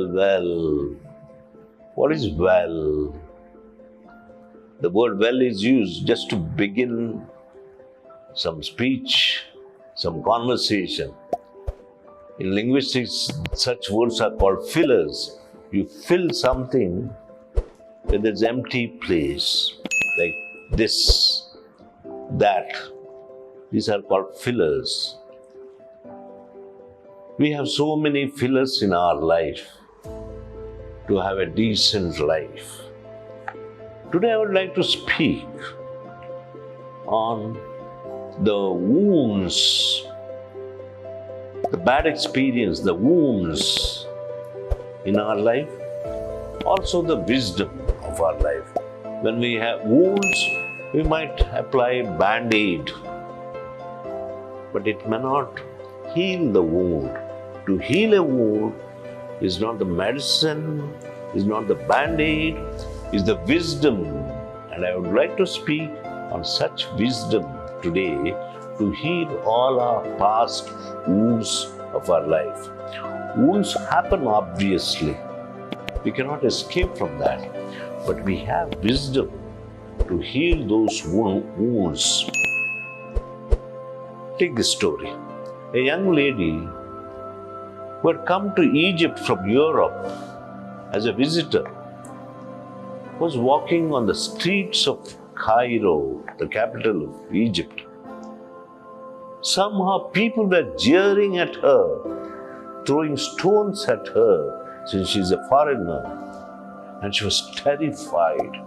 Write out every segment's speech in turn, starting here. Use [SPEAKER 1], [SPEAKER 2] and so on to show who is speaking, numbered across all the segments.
[SPEAKER 1] Well. What is well? The word well is used just to begin some speech, some conversation. In linguistics, such words are called fillers. You fill something with this empty place, like this, that. These are called fillers. We have so many fillers in our life to have a decent life. Today I would like to speak on the wounds, the bad experience, the wounds in our life, also the wisdom of our life. When we have wounds, we might apply band-aid, but it may not heal the wound. To heal a wound is not the medicine, is not the band-aid, is the wisdom. And I would like to speak on such wisdom today to heal all our past wounds of our life. Wounds happen obviously. We cannot escape from that. But we have wisdom to heal those wounds. Take this story. A young lady who had come to Egypt from Europe as a visitor was walking on the streets of Cairo, the capital of Egypt. Somehow people were jeering at her, throwing stones at her since she's a foreigner, and she was terrified.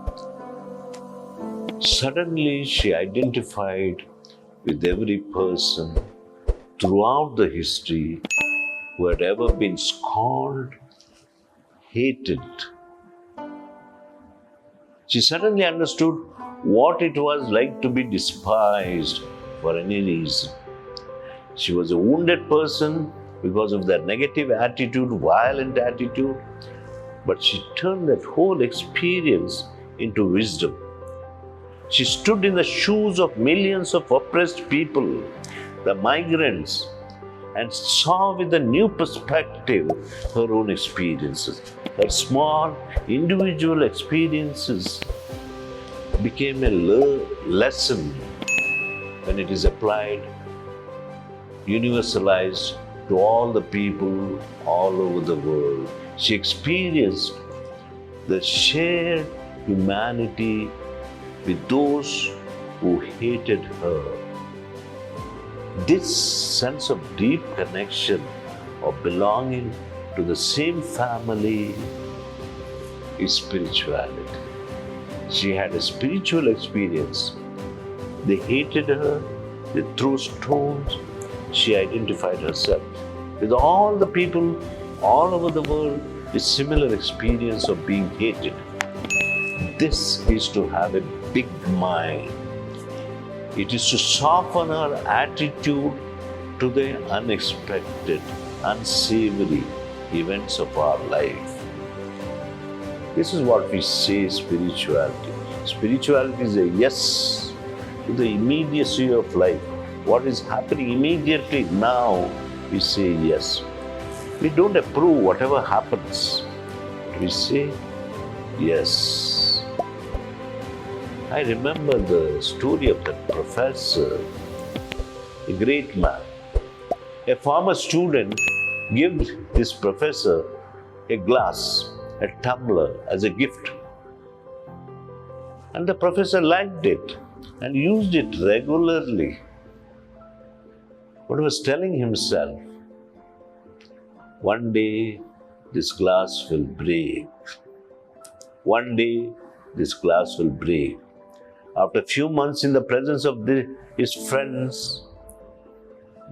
[SPEAKER 1] Suddenly she identified with every person throughout the history who had ever been scorned, hated. She suddenly understood what it was like to be despised for any reason. She was a wounded person because of their negative attitude, violent attitude, but she turned that whole experience into wisdom. She stood in the shoes of millions of oppressed people, the migrants, and saw with a new perspective her own experiences. Her small individual experiences became a lesson when it is applied, universalized to all the people all over the world. She experienced the shared humanity with those who hated her. This sense of deep connection, of belonging to the same family, is spirituality. She had a spiritual experience. They hated her, they threw stones. She identified herself with all the people all over the world with similar experience of being hated. This is to have a big mind. It is to soften our attitude to the unexpected, unsavory events of our life. This is what we say spirituality. Spirituality is a yes to the immediacy of life. What is happening immediately now, we say yes. We don't approve whatever happens. We say yes. I remember the story of that professor, a great man. A former student gave this professor a glass, a tumbler as a gift. And the professor liked it and used it regularly. But he was telling himself, one day this glass will break. One day this glass will break. After a few months in the presence of his friends,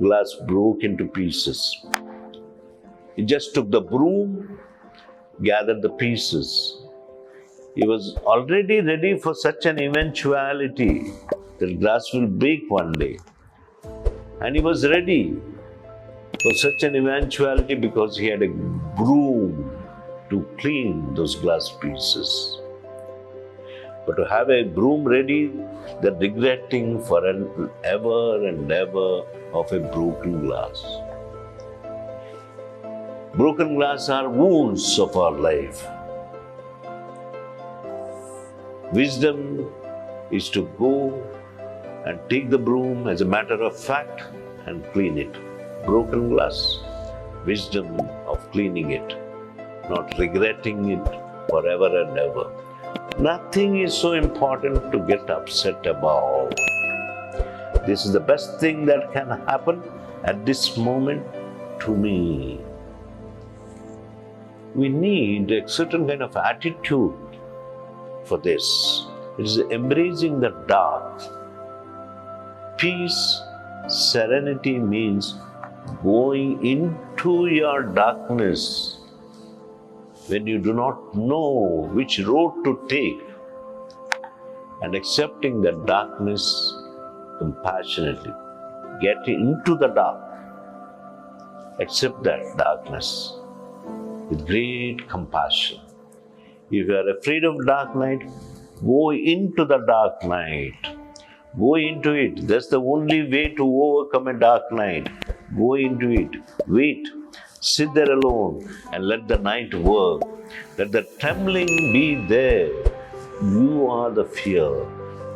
[SPEAKER 1] glass broke into pieces. He just took the broom gathered the pieces. He was already ready for such an eventuality that glass will break one day. And he was ready for such an eventuality because he had a broom to clean those glass pieces. But to have a broom ready, the regretting for an ever and ever of a broken glass. Broken glass are wounds of our life. Wisdom is to go and take the broom as a matter of fact and clean it. Broken glass, wisdom of cleaning it, not regretting it forever and ever. Nothing is so important to get upset about. This is the best thing that can happen at this moment to me. We need a certain kind of attitude for this. It is embracing the dark. Peace, serenity means going into your darkness when you do not know which road to take and accepting the darkness compassionately. Get into the dark. Accept that darkness with great compassion. If you are afraid of dark night, go into the dark night. Go into it. That's the only way to overcome a dark night. Go into it. Wait. Sit there alone and let the night work. Let the trembling be there. You are the fear.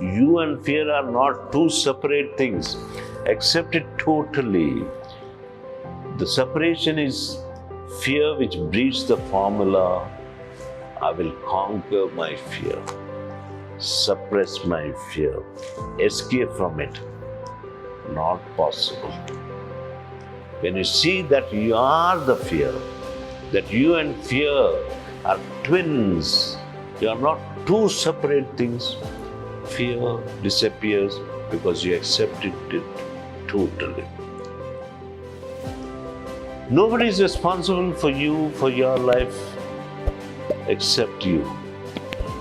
[SPEAKER 1] You and fear are not two separate things. Accept it totally. The separation is fear which breeds the formula, I will conquer my fear, suppress my fear, escape from it. Not possible. When you see that you are the fear, that you and fear are twins, you are not two separate things, fear disappears because you accepted it totally. Nobody is responsible for you, for your life, except you.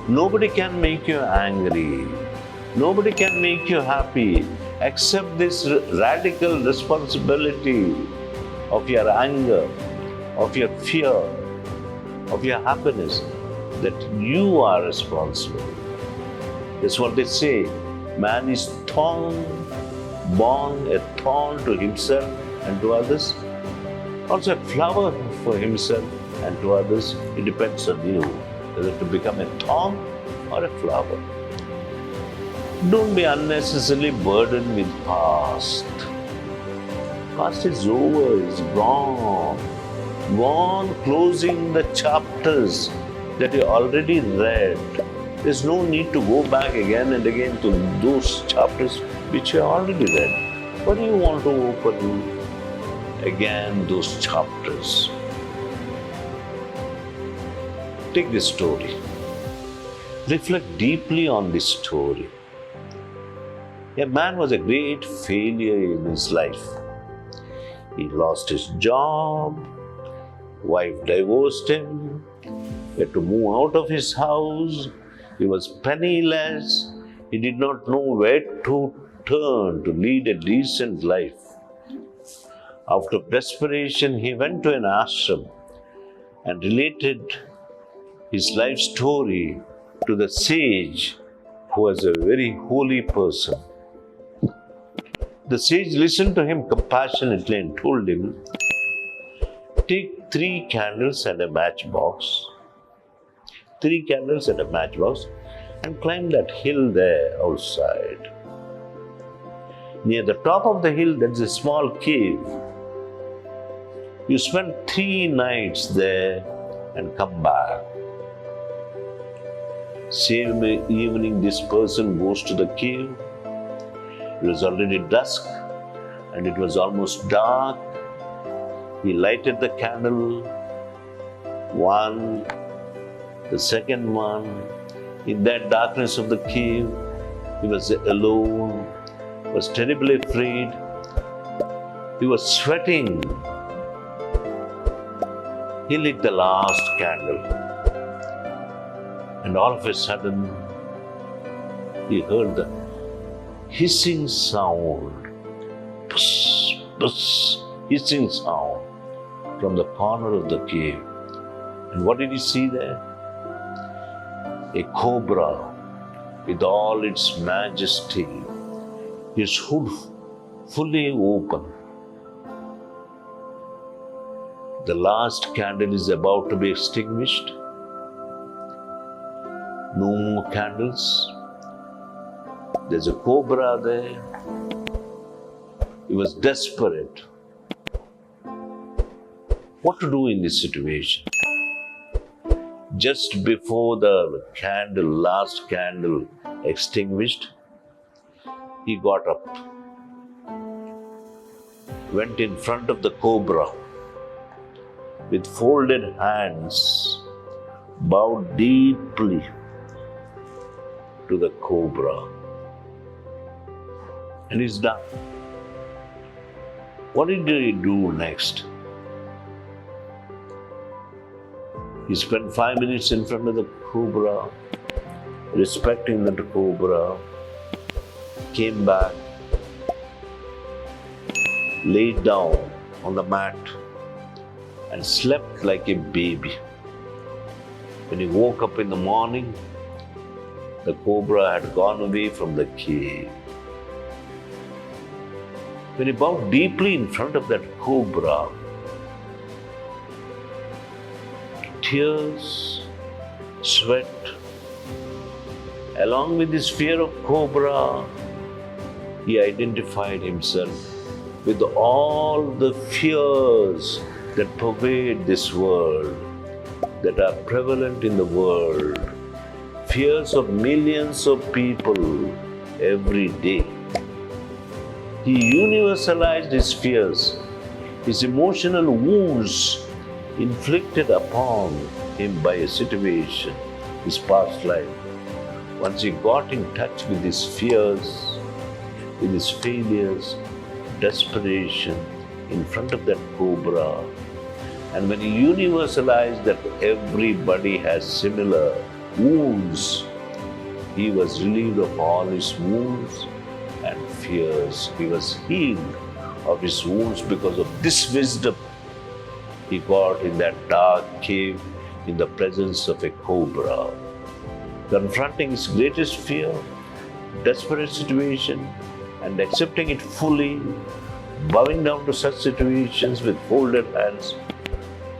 [SPEAKER 1] Nobody can make you angry. Nobody can make you happy. Accept this radical responsibility of your anger, of your fear, of your happiness, that you are responsible. That's what they say. Man is born a thorn to himself and to others. Also a flower for himself and to others. It depends on you whether to become a thorn or a flower. Don't be unnecessarily burdened with past. Past is over, it's gone. Gone, closing the chapters that you already read. There's no need to go back again and again to those chapters which you already read. What do you want to open again those chapters? Take this story. Reflect deeply on this story. A man was a great failure in his life. He lost his job, wife divorced him, he had to move out of his house, he was penniless, he did not know where to turn to lead a decent life. After desperation, he went to an ashram and related his life story to the sage, who was a very holy person. The sage listened to him compassionately and told him, take 3 candles and a matchbox, 3 candles and a matchbox, and climb that hill there outside. Near the top of the hill, there is a small cave. You spend 3 nights there and come back. Same evening, this person goes to the cave. It was already dusk and it was almost dark. He lighted the candle, one, the second one. In that darkness of the cave, he was alone, was terribly afraid. He was sweating. He lit the last candle, and all of a sudden, he heard the hissing sound, puss, puss, hissing sound from the corner of the cave. And what did he see there? A cobra with all its majesty, its hood fully open. The last candle is about to be extinguished. No more candles. There's a cobra there. He was desperate. What to do in this situation? Just before the last candle extinguished, he got up, went in front of the cobra with folded hands, bowed deeply to the cobra, and he's done. What did he do next? He spent 5 minutes in front of the cobra, respecting the cobra, came back, laid down on the mat, and slept like a baby. When he woke up in the morning, the cobra had gone away from the cave. When he bowed deeply in front of that cobra, tears, sweat, along with his fear of cobra, he identified himself with all the fears that pervade this world, that are prevalent in the world, fears of millions of people every day. He universalized his fears, his emotional wounds inflicted upon him by a situation, his past life. Once he got in touch with his fears, with his failures, desperation in front of that cobra, and when he universalized that everybody has similar wounds, he was relieved of all his wounds and fears. He was healed of his wounds because of this wisdom he got in that dark cave in the presence of a cobra. Confronting his greatest fear, desperate situation, and accepting it fully, bowing down to such situations with folded hands,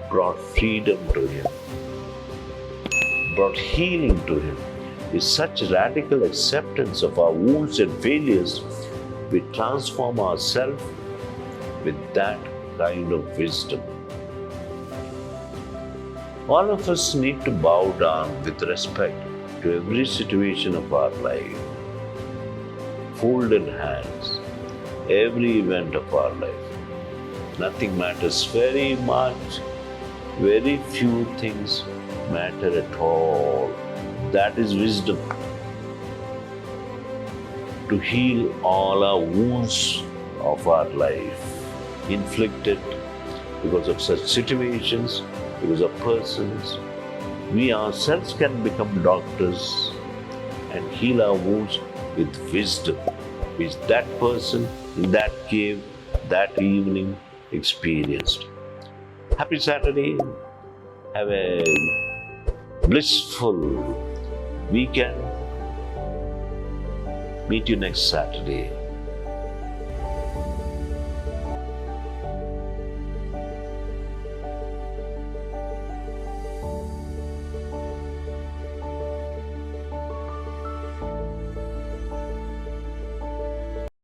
[SPEAKER 1] brought freedom to him, brought healing to him. With such radical acceptance of our wounds and failures, we transform ourselves with that kind of wisdom. All of us need to bow down with respect to every situation of our life. Folded hands, every event of our life. Nothing matters very much. Very few things matter at all. That is wisdom. To heal all our wounds of our life, inflicted because of such situations, because of persons. We ourselves can become doctors and heal our wounds with wisdom, which that person in that cave that evening experienced. Happy Saturday. Have a blissful weekend. Meet you next Saturday.